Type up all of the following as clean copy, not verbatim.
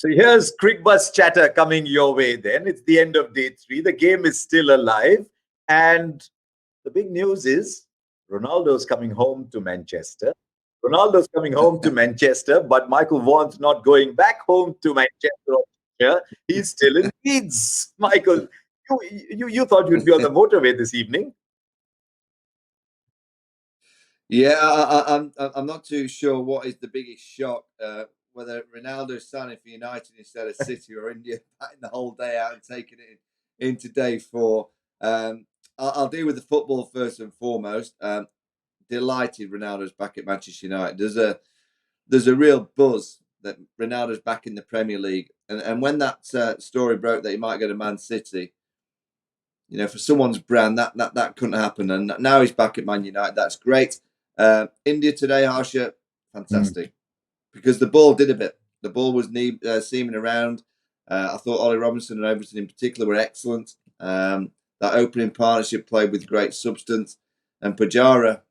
So here's Cricbuzz Chatter coming your way then. It's the end of day 3. The game is still alive. And the big news is Ronaldo's coming home to Manchester. Ronaldo's coming home to Manchester, but Michael Vaughan's not going back home to Manchester. He's still in Leeds. Michael, you thought you'd be on the motorway this evening. Yeah, I'm not too sure what is the biggest shock, whether Ronaldo's signing for United instead of City or India batting the whole day out and taking it into day 4. I'll deal with the football first and foremost. Delighted Ronaldo's back at Manchester United. There's a real buzz that Ronaldo's back in the Premier League, and when that story broke that he might go to Man City, you know, for someone's brand, that couldn't happen, and now he's back at Man United. That's great. India today, Harsha, fantastic, because the ball did a bit. The ball was seaming around. I thought Ollie Robinson and Overton in particular were excellent. That opening partnership played with great substance, and Pujara,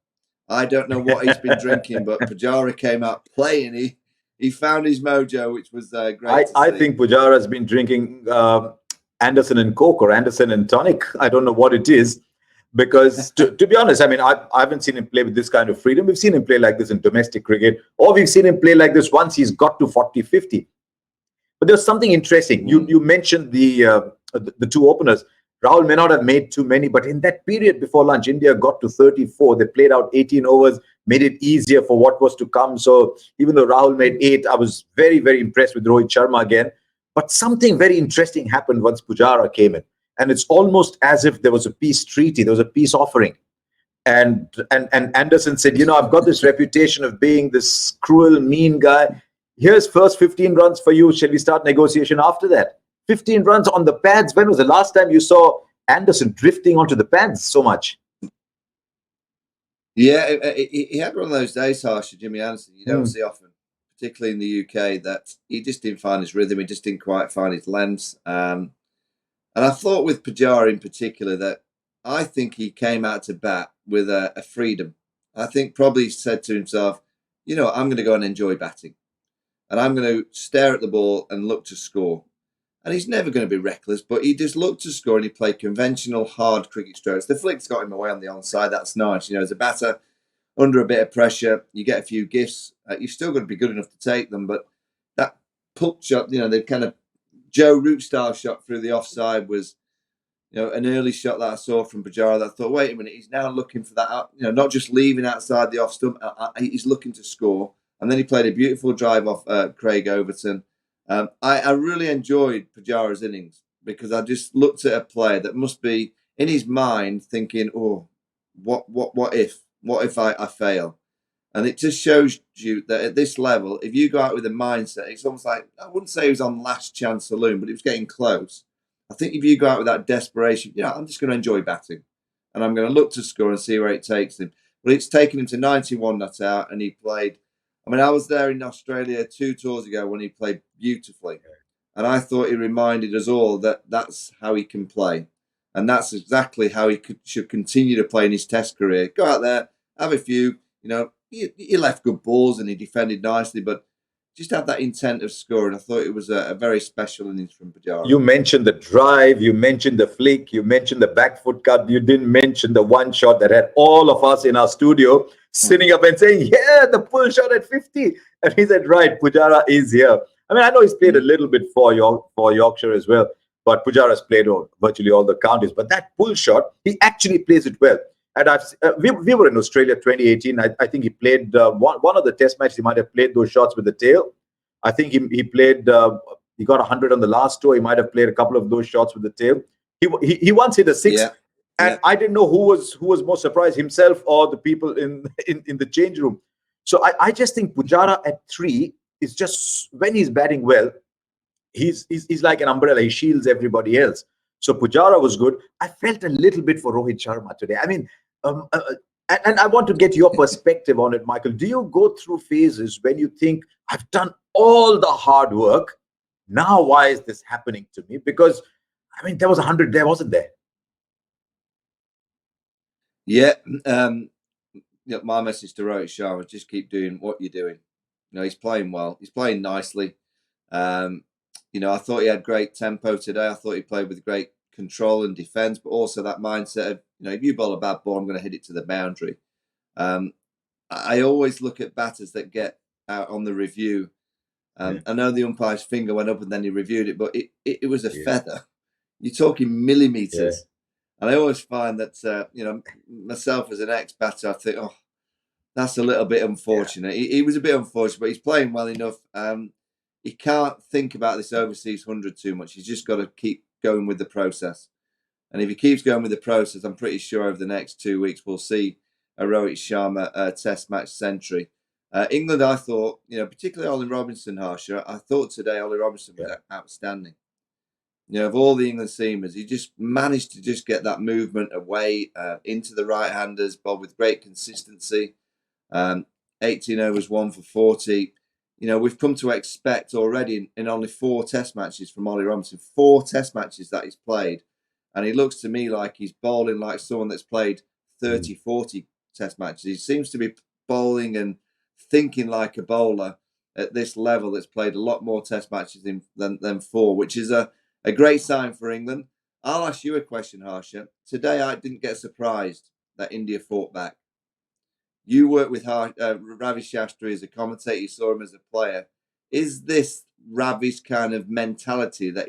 I don't know what he's been drinking, but Pujara came out playing. He found his mojo, which was great. I think Pujara has been drinking Anderson and Coke or Anderson and tonic. I don't know what it is. Because to be honest, I mean, I haven't seen him play with this kind of freedom. We've seen him play like this in domestic cricket, or we've seen him play like this once he's got to 40, 50. But there's something interesting. You mentioned the 2 openers. Rahul may not have made too many, but in that period before lunch, India got to 34. They played out 18 overs, made it easier for what was to come. So even though Rahul made 8, I was very, very impressed with Rohit Sharma again. But something very interesting happened once Pujara came in. And it's almost as if there was a peace treaty, there was a peace offering. And Anderson said, you know, I've got this reputation of being this cruel, mean guy. Here's first 15 runs for you. Shall we start negotiation after that? 15 runs on the pads. When was the last time you saw Anderson drifting onto the pads so much? Yeah, he had one of those days, Harsha, Jimmy Anderson. You don't see often, particularly in the UK, that he just didn't find his rhythm. He just didn't quite find his length. And I thought with Pujara in particular that I think he came out to bat with a freedom. I think probably said to himself, you know, I'm going to go and enjoy batting. And I'm going to stare at the ball and look to score. And he's never going to be reckless, but he just looked to score and he played conventional, hard cricket strokes. The flicks got him away on the onside. That's nice. You know, as a batter, under a bit of pressure, you get a few gifts. You've still got to be good enough to take them. But that puck shot, you know, the kind of Joe Root style shot through the offside was, you know, an early shot that I saw from Pujara that I thought, wait a minute, he's now looking for that, you know, not just leaving outside the off stump, he's looking to score. And then he played a beautiful drive off Craig Overton. I really enjoyed Pujara's innings because I just looked at a player that must be in his mind thinking, oh, what if I fail? And it just shows you that at this level, if you go out with a mindset, it's almost like, I wouldn't say he was on last chance saloon, but he was getting close. I think if you go out with that desperation, you know, I'm just going to enjoy batting and I'm going to look to score and see where it takes him. But it's taken him to 91 not out, and he played. I mean, I was there in Australia 2 tours ago when he played beautifully. And I thought he reminded us all that that's how he can play. And that's exactly how he should continue to play in his test career. Go out there, have a few, you know, he left good balls and he defended nicely, but just have that intent of scoring. I thought it was a very special innings from Pujara. You mentioned the drive, you mentioned the flick, you mentioned the back foot cut. You didn't mention the one shot that had all of us in our studio sitting up and saying, yeah, the pull shot at 50. And he said, right, Pujara is here. I mean, I know he's played a little bit for Yorkshire as well, but Pujara's played virtually all the counties. But that pull shot, he actually plays it well. And we were in Australia 2018. I think he played one of the test matches. He might have played those shots with the tail. I think he played. He got 100 on the last tour. He might have played a couple of those shots with the tail. He once hit a 6, and I didn't know who was more surprised, himself or the people in the change room. So I just think Pujara at 3 is just, when he's batting well, he's like an umbrella. He shields everybody else. So Pujara was good. I felt a little bit for Rohit Sharma today. I mean, and I want to get your perspective on it, Michael. Do you go through phases when you think, I've done all the hard work, now why is this happening to me? Because, I mean, there was 100 there, wasn't there? Yeah. My message to Rohit Sharma, just keep doing what you're doing. You know, he's playing well. He's playing nicely. I thought he had great tempo today. I thought he played with great control and defence, but also that mindset of, if you bowl a bad ball, I'm going to hit it to the boundary. I always look at batters that get out on the review. I know the umpire's finger went up and then he reviewed it, but it was a feather. You're talking millimetres. And I always find that, myself as an ex-batter, I think, that's a little bit unfortunate. He was a bit unfortunate, but he's playing well enough. He can't think about this overseas 100 too much. He's just got to keep going with the process. And if he keeps going with the process, I'm pretty sure over the next 2 weeks we'll see a Rohit Sharma Test match century. England, I thought, particularly Ollie Robinson, Harsha, I thought today Ollie Robinson was outstanding. Of all the England seamers, he just managed to just get that movement away into the right-handers, but with great consistency. 18 overs, 1 for 40. We've come to expect already in only 4 Test matches from Ollie Robinson, 4 Test matches that he's played. And he looks to me like he's bowling like someone that's played 30, 40 Test matches. He seems to be bowling and thinking like a bowler at this level that's played a lot more Test matches than 4, which is a great sign for England. I'll ask you a question, Harsha. Today I didn't get surprised that India fought back. You worked with Ravi Shastri as a commentator. You saw him as a player. Is this Ravi's kind of mentality that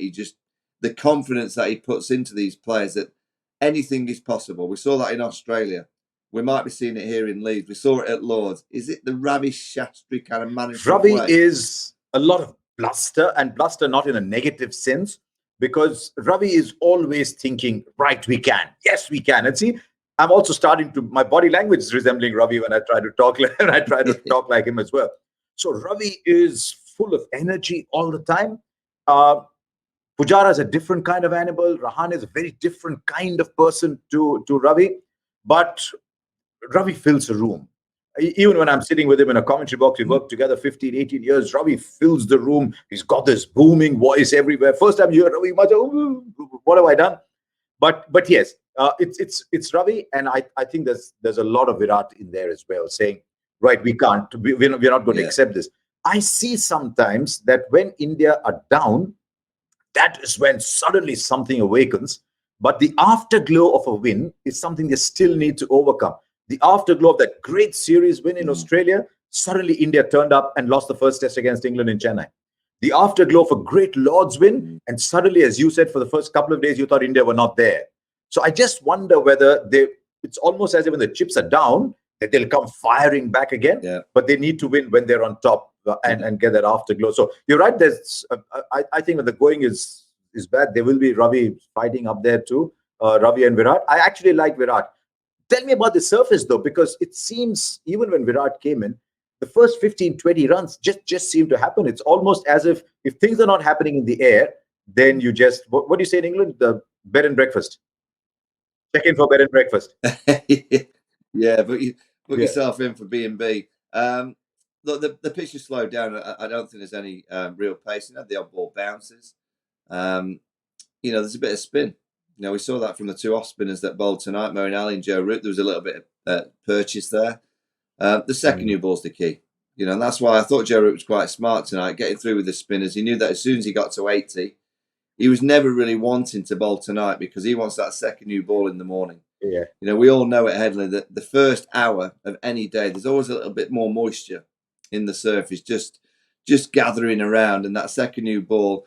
the confidence that he puts into these players that anything is possible? We saw that in Australia. We might be seeing it here in Leeds. We saw it at Lords. Is it the Ravi Shastri kind of management Ravi way? is a lot of bluster, and bluster not in a negative sense, because Ravi is always thinking, right, we can. Yes, we can. And see, I'm also starting to, my body language is resembling Ravi when I try to talk, and I try to talk like him as well. So Ravi is full of energy all the time. Pujara is a different kind of animal. Rahan is a very different kind of person to Ravi. But Ravi fills a room. Even when I'm sitting with him in a commentary box, we worked together 15, 18 years. Ravi fills the room. He's got this booming voice everywhere. First time you hear Ravi, what have I done? But yes, it's Ravi, and I think there's a lot of Virat in there as well, saying, right, we can't, we're not going to accept this. I see sometimes that when India are down, that is when suddenly something awakens. But the afterglow of a win is something they still need to overcome. The afterglow of that great series win in Australia, suddenly India turned up and lost the first test against England in Chennai. The afterglow of a great Lord's win, and suddenly, as you said, for the first couple of days, you thought India were not there. So I just wonder whether it's almost as if when the chips are down, that they'll come firing back again, but they need to win when they're on top and get that afterglow. So you're right, I think when the going is bad, there will be Ravi fighting up there too, Ravi and Virat. I actually like Virat. Tell me about the surface though, because it seems even when Virat came in, the first 15, 20 runs just seem to happen. It's almost as if things are not happening in the air, then you just, what do you say in England? The bed and breakfast. Check in for bed and breakfast. Yeah, put yourself in for B&B. Look, the pitch is slowed down. I don't think there's any real pace. The odd ball bounces. There's a bit of spin. We saw that from the 2 off spinners that bowled tonight, Moeen Ali and Joe Root. There was a little bit of purchase there. The second new ball's the key. And that's why I thought Joe Root was quite smart tonight, getting through with the spinners. He knew that as soon as he got to 80, he was never really wanting to bowl tonight because he wants that second new ball in the morning. Yeah. We all know at Headley that the first hour of any day, there's always a little bit more moisture in the surface, just gathering around. And that second new ball,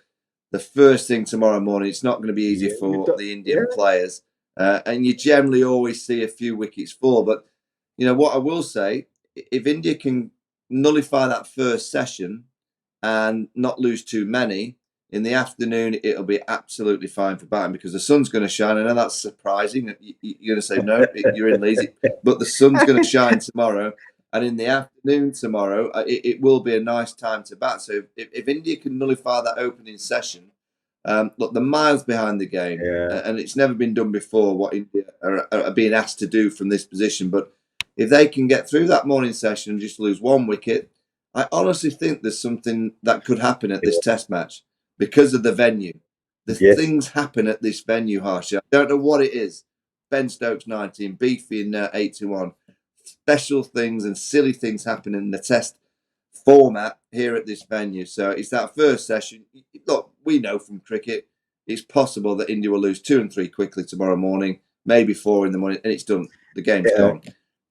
the first thing tomorrow morning, it's not going to be easy for the Indian players. And you generally always see a few wickets fall. But, what I will say, if India can nullify that first session and not lose too many, in the afternoon, it'll be absolutely fine for batting because the sun's going to shine. I know that's surprising. You're going to say, no, you're in lazy. But the sun's going to shine tomorrow. And in the afternoon tomorrow, it will be a nice time to bat. So if India can nullify that opening session, look, they're miles behind the game. And it's never been done before what India are being asked to do from this position. But if they can get through that morning session and just lose 1 wicket, I honestly think there's something that could happen at this test match. Because of the venue. Things happen at this venue, Harsha. I don't know what it is. Ben Stokes 19, Beefy in 81. Special things and silly things happen in the test format here at this venue. So it's that first session. Look, we know from cricket, it's possible that India will lose 2 and 3 quickly tomorrow morning, maybe 4 in the morning, and it's done. The game's gone.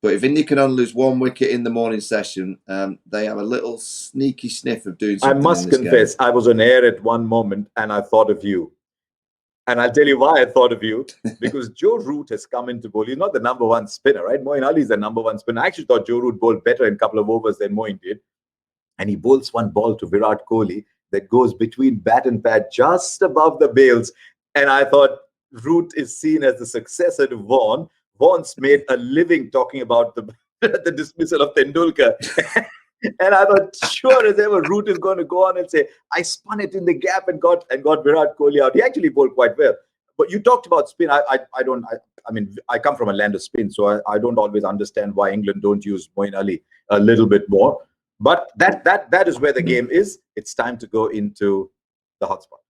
But if India can only lose 1 wicket in the morning session, they have a little sneaky sniff of doing something. I must confess, I was on air at one moment and I thought of you. And I'll tell you why I thought of you. Because Joe Root has come into bowl. He's not the number one spinner, right? Moeen Ali is the number one spinner. I actually thought Joe Root bowled better in a couple of overs than Moeen did. And he bowls one ball to Virat Kohli that goes between bat and pad just above the bails. And I thought Root is seen as the successor to Vaughan. Vaughan's made a living talking about the dismissal of Tendulkar. And I thought, sure as ever, Root is going to go on and say, I spun it in the gap and got Virat Kohli out. He actually bowled quite well. But you talked about spin. I mean, I come from a land of spin, so I don't always understand why England don't use Moeen Ali a little bit more. But that is where the game is. It's time to go into the hotspot.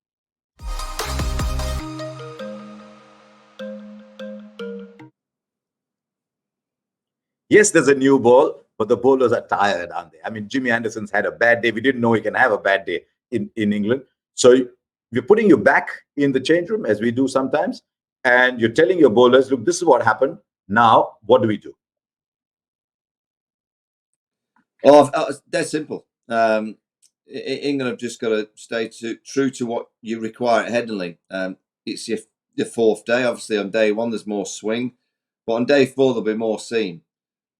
Yes, there's a new ball, but the bowlers are tired, aren't they? I mean, Jimmy Anderson's had a bad day. We didn't know he can have a bad day in England. So you're putting you back in the change room, as we do sometimes, and you're telling your bowlers, look, this is what happened. Now, what do we do? That's simple. England have just got to stay true to what you require at Headingley. It's your 4th day. Obviously, on day 1, there's more swing. But on day 4, there'll be more seam.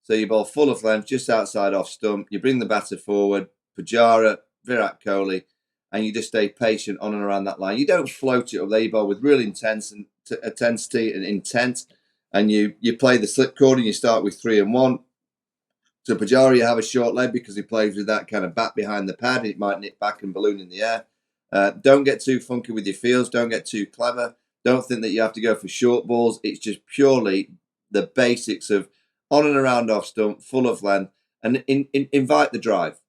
So you bowl full of length, just outside off stump. You bring the batter forward, Pujara, Virat Kohli, and you just stay patient on and around that line. You don't float it up there. You bowl with real intensity and intent. And you play the slip cord and you start with 3 and 1. So Pujara, you have a short leg because he plays with that kind of bat behind the pad. It might nip back and balloon in the air. Don't get too funky with your fields. Don't get too clever. Don't think that you have to go for short balls. It's just purely the basics of on and around off stump, full of length, and invite the drive.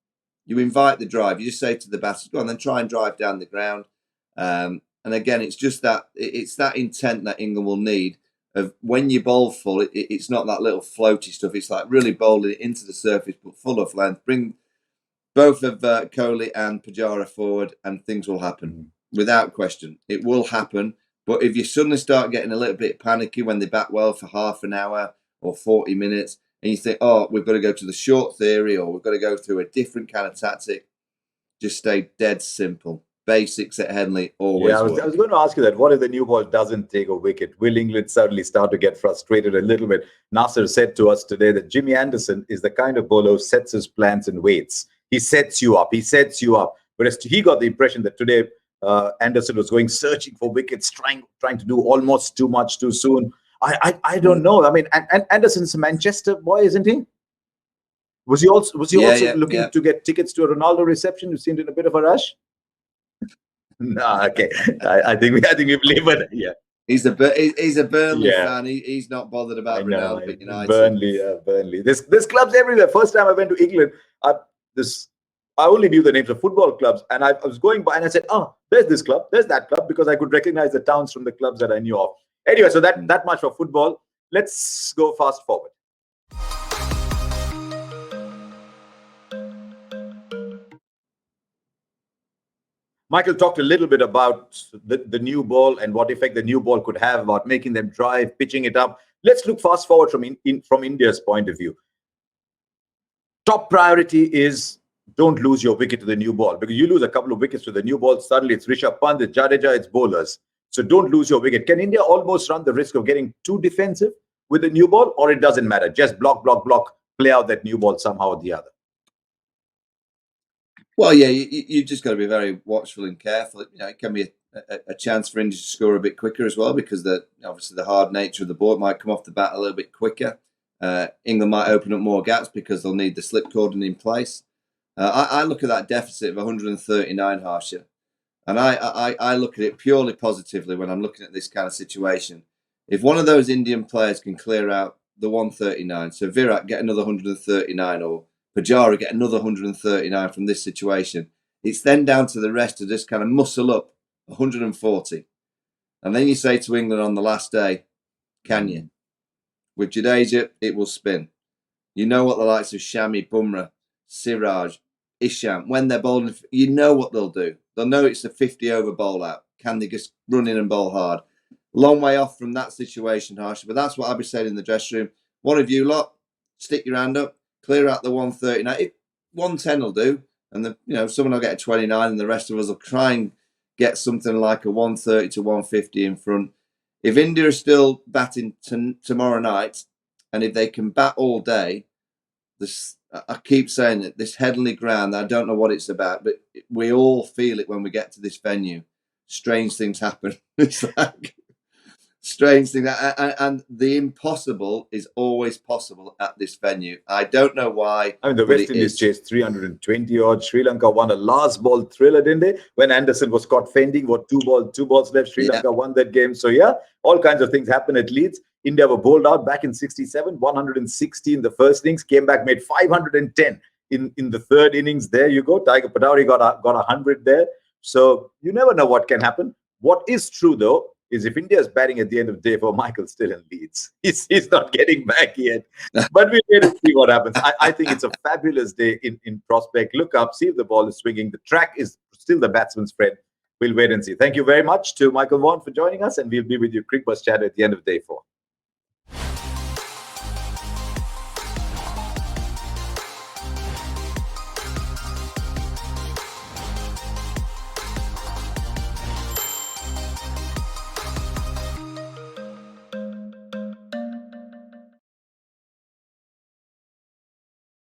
You invite the drive. You just say to the batter, go on, then try and drive down the ground. And again, it's just that intent that England will need of when you bowl full. It's not that little floaty stuff. It's like really bowling it into the surface, but full of length. Bring both of Kohli and Pujara forward, and things will happen without question. It will happen. But if you suddenly start getting a little bit panicky when they bat well for half an hour or 40 minutes, and you think, oh, we've got to go to the short theory, or we've got to go through a different kind of tactic, just stay dead simple. Basics at Headingley always work. I was going to ask you that. What if the new ball doesn't take a wicket? Will England suddenly start to get frustrated a little bit? Nasser said to us today that Jimmy Anderson is the kind of bowler who sets his plans and waits. He sets you up. He sets you up. Whereas he got the impression that today Anderson was going searching for wickets, trying to do almost too much too soon. I don't know. I mean, and Anderson's a Manchester boy, isn't he? Was he also looking to get tickets to a Ronaldo reception? You seemed in a bit of a rush. No, okay. I think we've leave. Yeah. He's a Burnley fan. He's not bothered about Ronaldo at United. Burnley. There's clubs everywhere. First time I went to England, I only knew the names of football clubs, and I was going by and I said, oh, there's this club, there's that club, because I could recognize the towns from the clubs that I knew of. Anyway, so that much for football. Let's go fast forward. Michael talked a little bit about the new ball and what effect the new ball could have about making them drive, pitching it up. Let's look fast forward from India's point of view. Top priority is don't lose your wicket to the new ball, because you lose a couple of wickets to the new ball, suddenly it's Rishabh Pant, it's Jadeja, it's bowlers. So don't lose your wicket. Can India almost run the risk of getting too defensive with the new ball, or it doesn't matter? Just block, play out that new ball somehow or the other. Well, yeah, you just got to be very watchful and careful. You know, it can be a chance for India to score a bit quicker as well, because obviously the hard nature of the ball might come off the bat a little bit quicker. England might open up more gaps because they'll need the slip cordon in place. I look at that deficit of 139, Harsha, and I look at it purely positively when I'm looking at this kind of situation. If one of those Indian players can clear out the 139, so Virat get another 139, or Pujara get another 139 from this situation, it's then down to the rest to just kind of muscle up 140. And then you say to England on the last day, can you? With Jadeja, it will spin. You know what the likes of Shami, Bumrah, Siraj, Isham, when they're bowling, you know what they'll do. They'll know it's a 50 over bowl out. Can they just run in and bowl hard? Long way off from that situation, Harsha. But that's what I'll be saying in the dressing room. One of you lot, stick your hand up, clear out the 139. 110 will do, and someone will get a 29, and the rest of us will try and get something like a 130 to 150 in front. If India are still batting tomorrow night, and if they can bat all day, I keep saying it, this Headingley ground, I don't know what it's about, but we all feel it when we get to this venue. Strange things happen. It's like strange thing, and the impossible is always possible at this venue. I don't know why. I mean, the West Indies chased 320 odd. Sri Lanka won a last ball thriller, didn't they? When Anderson was caught fending, two balls left. Sri Lanka won that game. So yeah, all kinds of things happen at Leeds. India were bowled out back in 67, 160 in the first innings, came back, made 510 in the third innings. There you go. Tiger Padauri got 100 there. So you never know what can happen. What is true though is if India is batting at the end of the day, for Michael still in Leeds. He's not getting back yet. But we'll wait and see what happens. I think it's a fabulous day in prospect. Look up, see if the ball is swinging. The track is still the batsman's friend. We'll wait and see. Thank you very much to Michael Vaughan for joining us, and we'll be with you, Cricbuzz Chatter, at the end of day 4.